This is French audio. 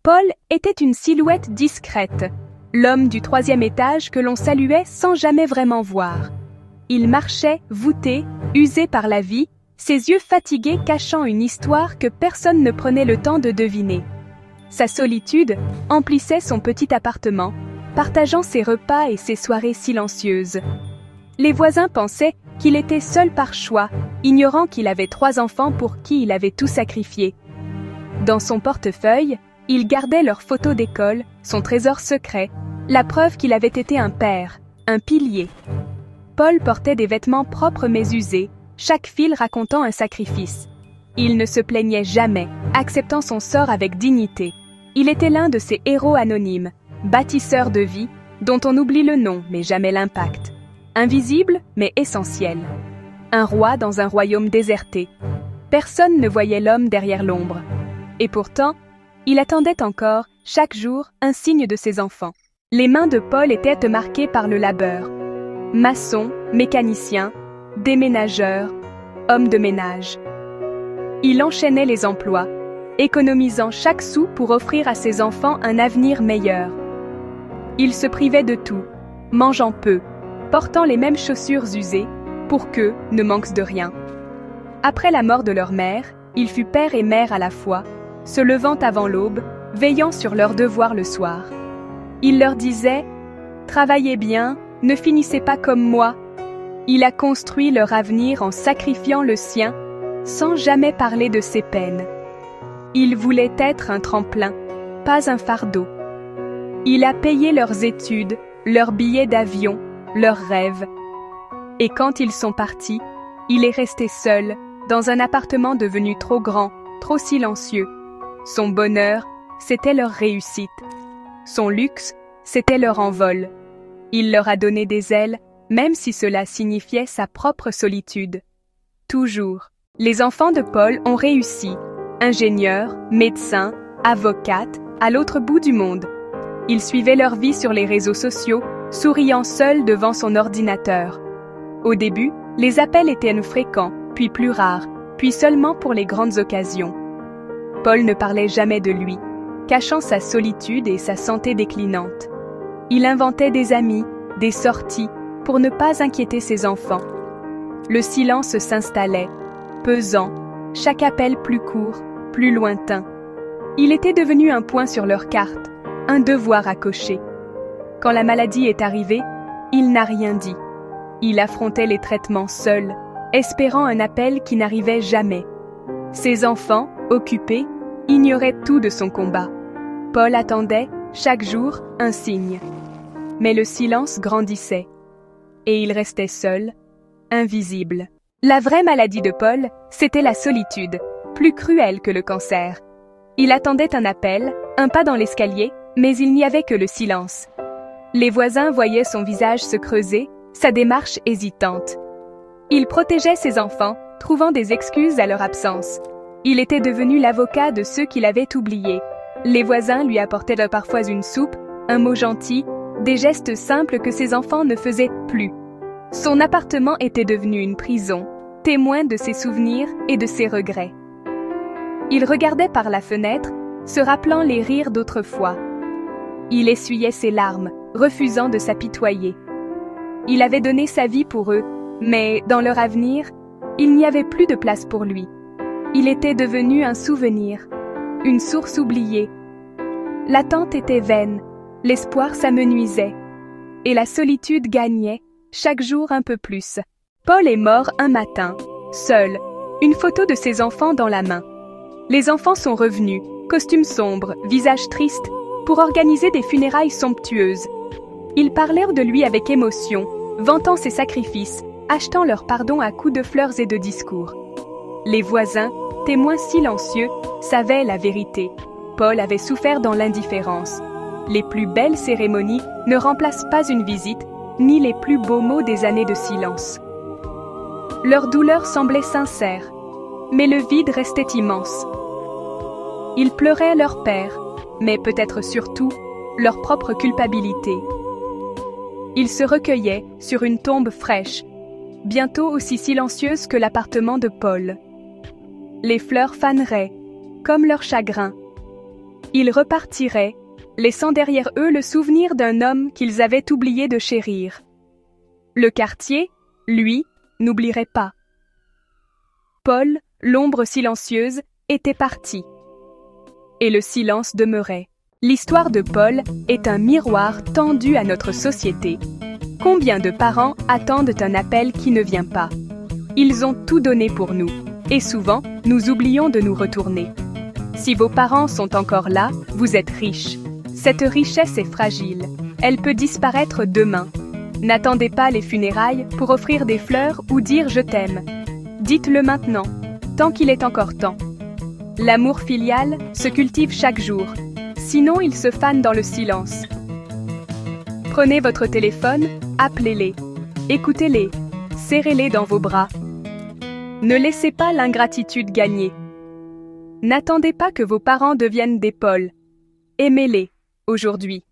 Paul était une silhouette discrète, l'homme du 3e étage que l'on saluait sans jamais vraiment voir. Il marchait, voûté, usé par la vie, ses yeux fatigués cachant une histoire que personne ne prenait le temps de deviner. Sa solitude emplissait son petit appartement, partageant ses repas et ses soirées silencieuses. Les voisins pensaient qu'il était seul par choix, ignorant qu'il avait 3 enfants pour qui il avait tout sacrifié. Dans son portefeuille, il gardait leurs photos d'école, son trésor secret, la preuve qu'il avait été un père, un pilier. Paul portait des vêtements propres mais usés, chaque fil racontant un sacrifice. Il ne se plaignait jamais, acceptant son sort avec dignité. Il était l'un de ces héros anonymes, bâtisseurs de vie, dont on oublie le nom mais jamais l'impact. Invisible mais essentiel. Un roi dans un royaume déserté. Personne ne voyait l'homme derrière l'ombre. Et pourtant, il attendait encore, chaque jour, un signe de ses enfants. Les mains de Paul étaient marquées par le labeur. Maçon, mécanicien, déménageur, homme de ménage. Il enchaînait les emplois, économisant chaque sou pour offrir à ses enfants un avenir meilleur. Il se privait de tout, mangeant peu, portant les mêmes chaussures usées, pour qu'eux ne manquent de rien. Après la mort de leur mère, il fut père et mère à la fois, se levant avant l'aube, veillant sur leurs devoirs le soir. Il leur disait « Travaillez bien, ne finissez pas comme moi ». Il a construit leur avenir en sacrifiant le sien, sans jamais parler de ses peines. Il voulait être un tremplin, pas un fardeau. Il a payé leurs études, leurs billets d'avion, leurs rêves. Et quand ils sont partis, il est resté seul, dans un appartement devenu trop grand, trop silencieux. Son bonheur, c'était leur réussite. Son luxe, c'était leur envol. Il leur a donné des ailes, même si cela signifiait sa propre solitude. Toujours, les enfants de Paul ont réussi. Ingénieurs, médecins, avocates, à l'autre bout du monde. Ils suivaient leur vie sur les réseaux sociaux, souriant seuls devant son ordinateur. Au début, les appels étaient fréquents, puis plus rares, puis seulement pour les grandes occasions. Paul ne parlait jamais de lui, cachant sa solitude et sa santé déclinante. Il inventait des amis, des sorties, pour ne pas inquiéter ses enfants. Le silence s'installait, pesant, chaque appel plus court, plus lointain. Il était devenu un point sur leur carte, un devoir à cocher. Quand la maladie est arrivée, il n'a rien dit. Il affrontait les traitements seul, espérant un appel qui n'arrivait jamais. Ses enfants, occupés, ignoraient tout de son combat. Paul attendait, chaque jour, un signe. Mais le silence grandissait. Et il restait seul, invisible. La vraie maladie de Paul, c'était la solitude, plus cruelle que le cancer. Il attendait un appel, un pas dans l'escalier, mais il n'y avait que le silence. Les voisins voyaient son visage se creuser, sa démarche hésitante. Il protégeait ses enfants, trouvant des excuses à leur absence. Il était devenu l'avocat de ceux qui l'avaient oublié. Les voisins lui apportaient parfois une soupe, un mot gentil, des gestes simples que ses enfants ne faisaient plus. Son appartement était devenu une prison, témoin de ses souvenirs et de ses regrets. Il regardait par la fenêtre, se rappelant les rires d'autrefois. Il essuyait ses larmes, refusant de s'apitoyer. Il avait donné sa vie pour eux, mais dans leur avenir, il n'y avait plus de place pour lui. Il était devenu un souvenir, une source oubliée. L'attente était vaine, l'espoir s'amenuisait, et la solitude gagnait, chaque jour un peu plus. Paul est mort un matin, seul, une photo de ses enfants dans la main. Les enfants sont revenus, costumes sombres, visages tristes, pour organiser des funérailles somptueuses. Ils parlèrent de lui avec émotion, vantant ses sacrifices, achetant leur pardon à coups de fleurs et de discours. Les voisins, témoins silencieux, savaient la vérité. Paul avait souffert dans l'indifférence. Les plus belles cérémonies ne remplacent pas une visite, ni les plus beaux mots des années de silence. Leur douleur semblait sincère, mais le vide restait immense. Ils pleuraient leur père, mais peut-être surtout leur propre culpabilité. Ils se recueillaient sur une tombe fraîche, bientôt aussi silencieuse que l'appartement de Paul. Les fleurs faneraient, comme leur chagrin. Ils repartiraient, laissant derrière eux le souvenir d'un homme qu'ils avaient oublié de chérir. Le quartier, lui, n'oublierait pas. Paul, l'ombre silencieuse, était parti. Et le silence demeurait. L'histoire de Paul est un miroir tendu à notre société. Combien de parents attendent un appel qui ne vient pas? Ils ont tout donné pour nous, et souvent, nous oublions de nous retourner. Si vos parents sont encore là, vous êtes riches. Cette richesse est fragile. Elle peut disparaître demain. N'attendez pas les funérailles pour offrir des fleurs ou dire « je t'aime ». Dites-le maintenant, tant qu'il est encore temps. L'amour filial se cultive chaque jour, sinon il se fane dans le silence. Prenez votre téléphone, appelez-les, écoutez-les, serrez-les dans vos bras. Ne laissez pas l'ingratitude gagner. N'attendez pas que vos parents deviennent des Pauls. Aimez-les, aujourd'hui.